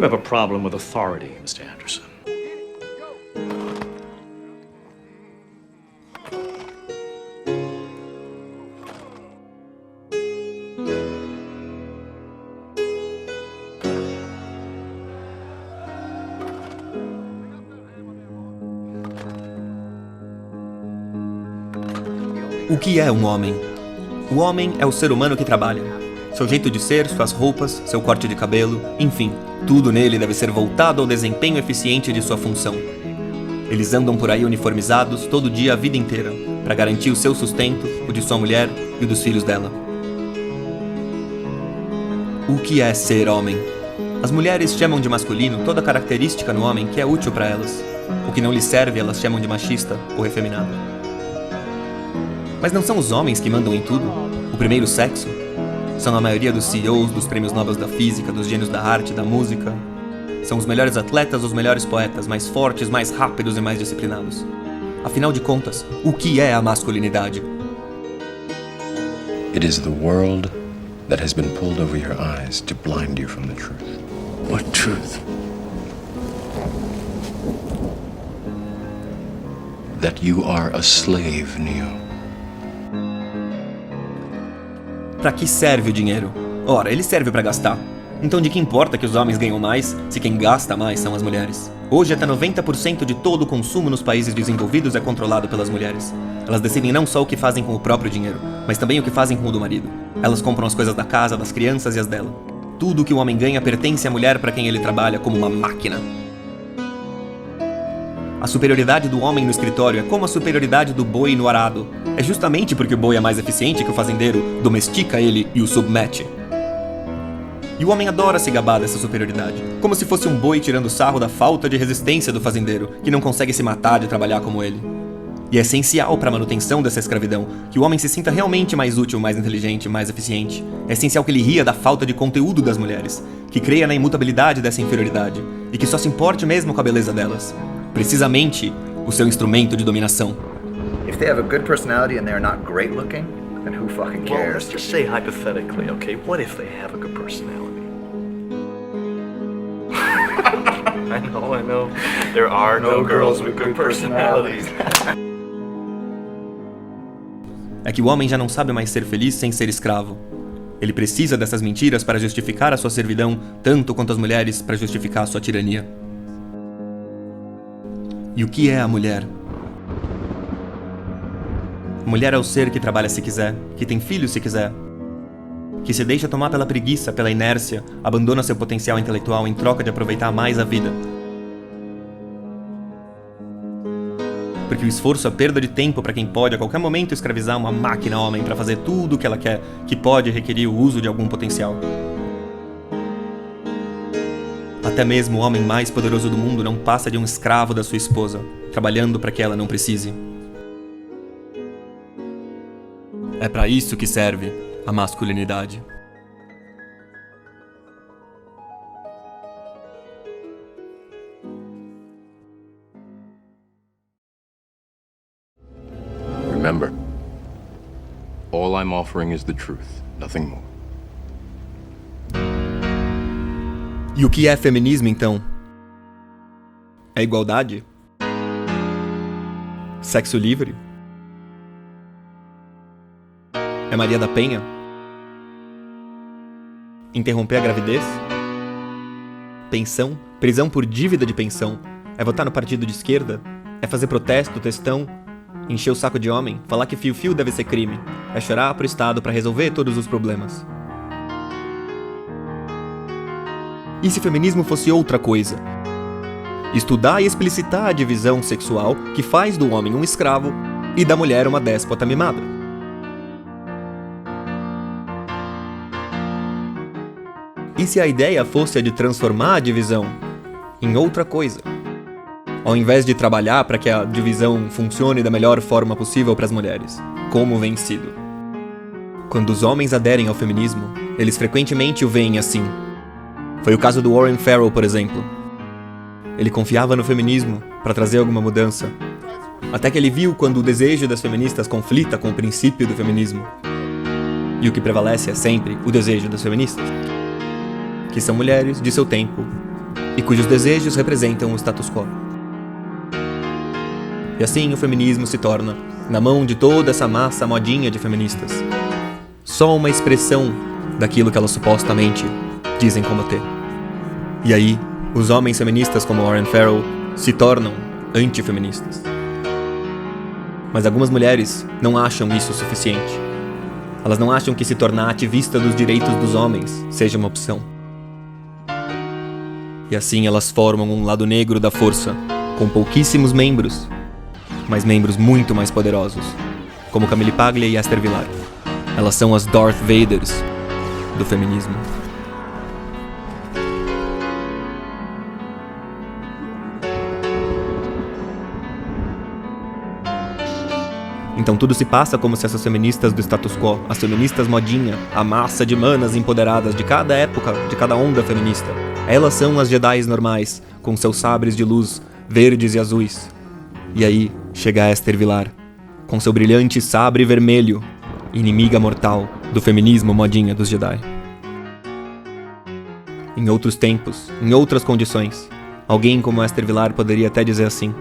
You have a problem with authority, Mr. Anderson. O que é um homem? O homem é o ser humano que trabalha. Seu jeito de ser, suas roupas, seu corte de cabelo, enfim, tudo nele deve ser voltado ao desempenho eficiente de sua função. Eles andam por aí uniformizados todo dia a vida inteira, para garantir o seu sustento, o de sua mulher e o dos filhos dela. O que é ser homem? As mulheres chamam de masculino toda característica no homem que é útil para elas. O que não lhes serve, elas chamam de machista ou efeminado. Mas não são os homens que mandam em tudo? O primeiro sexo? São a maioria dos CEOs, dos prêmios Nobel da física, dos gênios da arte, da música. São os melhores atletas, os melhores poetas, mais fortes, mais rápidos e mais disciplinados. Afinal de contas, o que é a masculinidade? It is the world that has been pulled over your eyes to blind you from the truth. What truth? That you are a slave, Neo. Pra que serve o dinheiro? Ora, ele serve pra gastar. Então de que importa que os homens ganham mais, se quem gasta mais são as mulheres? Hoje até 90% de todo o consumo nos países desenvolvidos é controlado pelas mulheres. Elas decidem não só o que fazem com o próprio dinheiro, mas também o que fazem com o do marido. Elas compram as coisas da casa, das crianças e as dela. Tudo que o homem ganha pertence à mulher para quem ele trabalha como uma máquina. A superioridade do homem no escritório é como a superioridade do boi no arado. É justamente porque o boi é mais eficiente que o fazendeiro domestica ele e o submete. E o homem adora se gabar dessa superioridade, como se fosse um boi tirando sarro da falta de resistência do fazendeiro, que não consegue se matar de trabalhar como ele. E é essencial para a manutenção dessa escravidão que o homem se sinta realmente mais útil, mais inteligente, mais eficiente. É essencial que ele ria da falta de conteúdo das mulheres, que creia na imutabilidade dessa inferioridade e que só se importe mesmo com a beleza delas. Precisamente o seu instrumento de dominação. If they have a good personality and they're not great looking, then who fucking Well, cares? let's just say hypothetically, okay? What if they have a good personality? I know. There are no girls with good personalities. É que o homem já não sabe mais ser feliz sem ser escravo. Ele precisa dessas mentiras para justificar a sua servidão, tanto quanto as mulheres para justificar a sua tirania. E o que é a mulher? A mulher é o ser que trabalha se quiser, que tem filhos se quiser, que se deixa tomar pela preguiça, pela inércia, abandona seu potencial intelectual em troca de aproveitar mais a vida. Porque o esforço é perda de tempo para quem pode a qualquer momento escravizar uma máquina homem para fazer tudo o que ela quer, que pode requerir o uso de algum potencial. Até mesmo o homem mais poderoso do mundo não passa de um escravo da sua esposa, trabalhando para que ela não precise. É para isso que serve a masculinidade. Remember, all I'm offering is the truth, nothing more. E o que é feminismo, então? É igualdade? Sexo livre? É Maria da Penha? Interromper a gravidez? Pensão? Prisão por dívida de pensão? É votar no partido de esquerda? É fazer protesto, textão? Encher o saco de homem? Falar que fio-fio deve ser crime? É chorar pro Estado pra resolver todos os problemas? E se feminismo fosse outra coisa? Estudar e explicitar a divisão sexual que faz do homem um escravo e da mulher uma déspota mimada. E se a ideia fosse a de transformar a divisão em outra coisa? Ao invés de trabalhar para que a divisão funcione da melhor forma possível para as mulheres, como vem sido. Quando os homens aderem ao feminismo, eles frequentemente o veem assim. Foi o caso do Warren Farrell, por exemplo. Ele confiava no feminismo para trazer alguma mudança, até que ele viu quando o desejo das feministas conflita com o princípio do feminismo. E o que prevalece é sempre o desejo das feministas, que são mulheres de seu tempo, e cujos desejos representam o status quo. E assim o feminismo se torna, na mão de toda essa massa modinha de feministas, só uma expressão daquilo que elas supostamente dizem combater. E aí, os homens feministas como Warren Farrell se tornam antifeministas. Mas algumas mulheres não acham isso suficiente. Elas não acham que se tornar ativista dos direitos dos homens seja uma opção. E assim elas formam um lado negro da força, com pouquíssimos membros, mas membros muito mais poderosos, como Camille Paglia e Esther Vilar. Elas são as Darth Vaders do feminismo. Então tudo se passa como se essas feministas do status quo, as feministas modinha, a massa de manas empoderadas de cada época, de cada onda feminista, elas são as Jedis normais, com seus sabres de luz verdes e azuis. E aí chega Esther Vilar, com seu brilhante sabre vermelho, inimiga mortal do feminismo modinha dos Jedi. Em outros tempos, em outras condições, alguém como Esther Vilar poderia até dizer assim: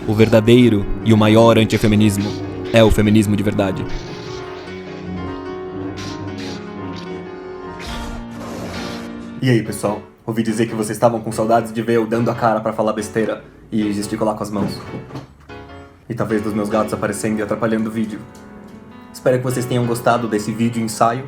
o verdadeiro e o maior antifeminismo é o feminismo de verdade. E aí, pessoal? Ouvi dizer que vocês estavam com saudades de ver eu dando a cara pra falar besteira e gesticular com as mãos. E talvez dos meus gatos aparecendo e atrapalhando o vídeo. Espero que vocês tenham gostado desse vídeo ensaio.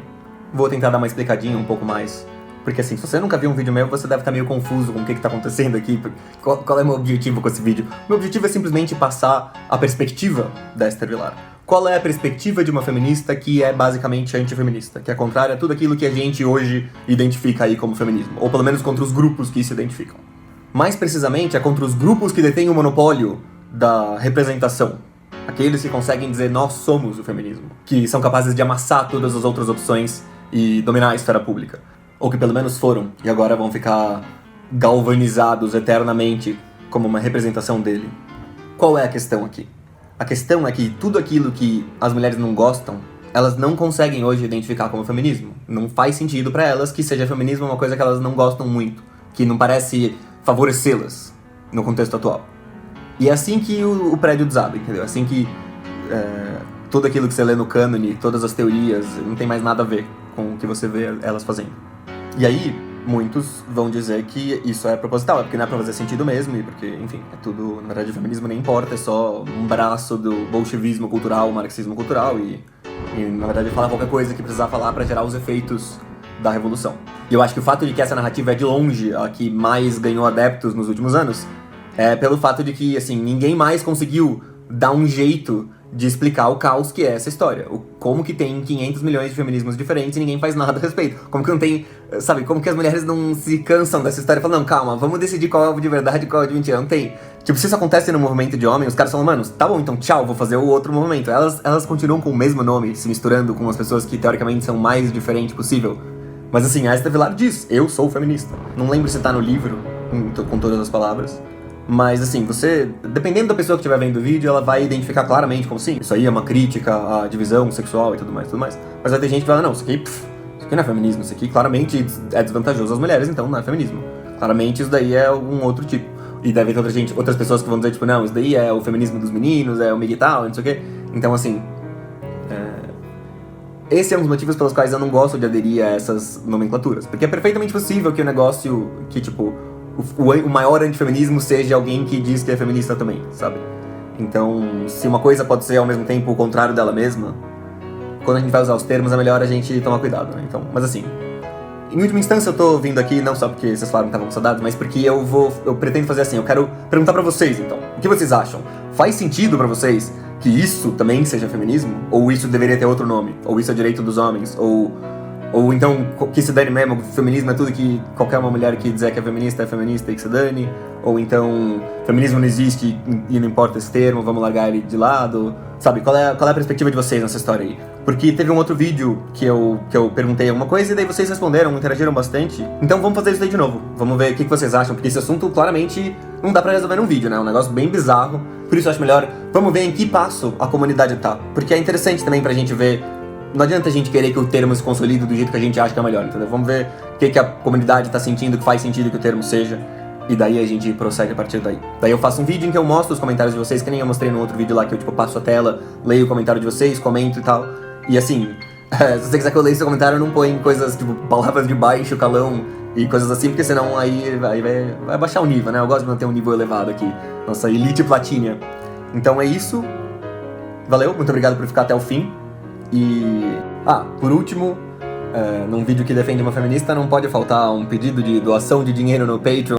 Vou tentar dar uma explicadinha um pouco mais. Porque assim, se você nunca viu um vídeo meu, você deve estar meio confuso com o que tá acontecendo aqui. Qual é o meu objetivo com esse vídeo? Meu objetivo é simplesmente passar a perspectiva da Esther Vilar. Qual é a perspectiva de uma feminista que é basicamente antifeminista, que é contrária a tudo aquilo que a gente hoje identifica aí como feminismo, ou pelo menos contra os grupos que se identificam. Mais precisamente, é contra os grupos que detêm o monopólio da representação. Aqueles que conseguem dizer nós somos o feminismo, que são capazes de amassar todas as outras opções e dominar a esfera pública. Ou que pelo menos foram, e agora vão ficar galvanizados eternamente como uma representação dele. Qual é a questão aqui? A questão é que tudo aquilo que as mulheres não gostam, elas não conseguem hoje identificar como feminismo. Não faz sentido pra elas que seja feminismo uma coisa que elas não gostam muito, que não parece favorecê-las no contexto atual. E é assim que o prédio desaba, entendeu? É assim que tudo aquilo que você lê no cânone, todas as teorias, não tem mais nada a ver com o que você vê elas fazendo. E aí, muitos vão dizer que isso é proposital, é porque não é pra fazer sentido mesmo, e porque, enfim, é tudo, na verdade, o feminismo nem importa, é só um braço do bolchevismo cultural, marxismo cultural, e na verdade, falar qualquer coisa que precisar falar pra gerar os efeitos da revolução. E eu acho que o fato de que essa narrativa é de longe a que mais ganhou adeptos nos últimos anos, é pelo fato de que, assim, ninguém mais conseguiu dar um jeito de explicar o caos que é essa história. Como que tem 500 milhões de feminismos diferentes e ninguém faz nada a respeito. Como que não tem, sabe, como que as mulheres não se cansam dessa história e falam, não, calma, vamos decidir qual é o de verdade e qual é o de mentira. Não tem. Tipo, se isso acontece no movimento de homem, os caras falam, mano, tá bom, então tchau, vou fazer o outro movimento. Elas continuam com o mesmo nome, se misturando com as pessoas que teoricamente são mais diferentes possível. Mas assim, a Esther Vilar diz, eu sou feminista. Não lembro se tá no livro, com todas as palavras. Mas assim, você, dependendo da pessoa que estiver vendo o vídeo, ela vai identificar claramente como sim, isso aí é uma crítica à divisão sexual e tudo mais. Mas vai ter gente que fala, não, isso aqui não é feminismo, isso aqui claramente é desvantajoso às mulheres, então não é feminismo. Claramente isso daí é algum outro tipo. E deve ter outras pessoas que vão dizer, tipo, não, isso daí é o feminismo dos meninos, é o miguital, não sei o quê. Então assim, esse é um dos motivos pelos quais eu não gosto de aderir a essas nomenclaturas. Porque é perfeitamente possível que o negócio, que tipo, o maior antifeminismo seja alguém que diz que é feminista também, sabe? Então, se uma coisa pode ser ao mesmo tempo o contrário dela mesma, quando a gente vai usar os termos é melhor a gente tomar cuidado, né? Então, mas assim, em última instância eu tô vindo aqui não só porque vocês falaram que estavam com saudades, mas porque eu pretendo fazer assim, eu quero perguntar pra vocês então, o que vocês acham? Faz sentido pra vocês que isso também seja feminismo? Ou isso deveria ter outro nome? Ou isso é direito dos homens? Ou então, que se dane mesmo, feminismo é tudo que qualquer uma mulher que dizer que é feminista e que se dane. Ou então, feminismo não existe e não importa esse termo, vamos largar ele de lado. Sabe, qual é a perspectiva de vocês nessa história aí? Porque teve um outro vídeo que eu perguntei alguma coisa e daí vocês responderam, interagiram bastante. Então vamos fazer isso aí de novo. Vamos ver o que vocês acham, porque esse assunto claramente não dá pra resolver num vídeo, né? É um negócio bem bizarro. Por isso eu acho melhor, vamos ver em que passo a comunidade tá. Porque é interessante também pra gente ver não adianta a gente querer que o termo se consolide do jeito que a gente acha que é melhor, entendeu? Vamos ver o que a comunidade tá sentindo, que faz sentido que o termo seja, e daí a gente prossegue a partir daí. Daí eu faço um vídeo em que eu mostro os comentários de vocês, que nem eu mostrei no outro vídeo lá, que eu, tipo, passo a tela, leio o comentário de vocês, comento e tal. E assim, se você quiser que eu leia seu comentário, não põe coisas, tipo, palavras de baixo calão e coisas assim, porque senão aí vai baixar o nível, né? Eu gosto de manter um nível elevado aqui. Nossa, elite platinha. Então é isso. Valeu, muito obrigado por ficar até o fim. E... por último, num vídeo que defende uma feminista, não pode faltar um pedido de doação de dinheiro no Patreon.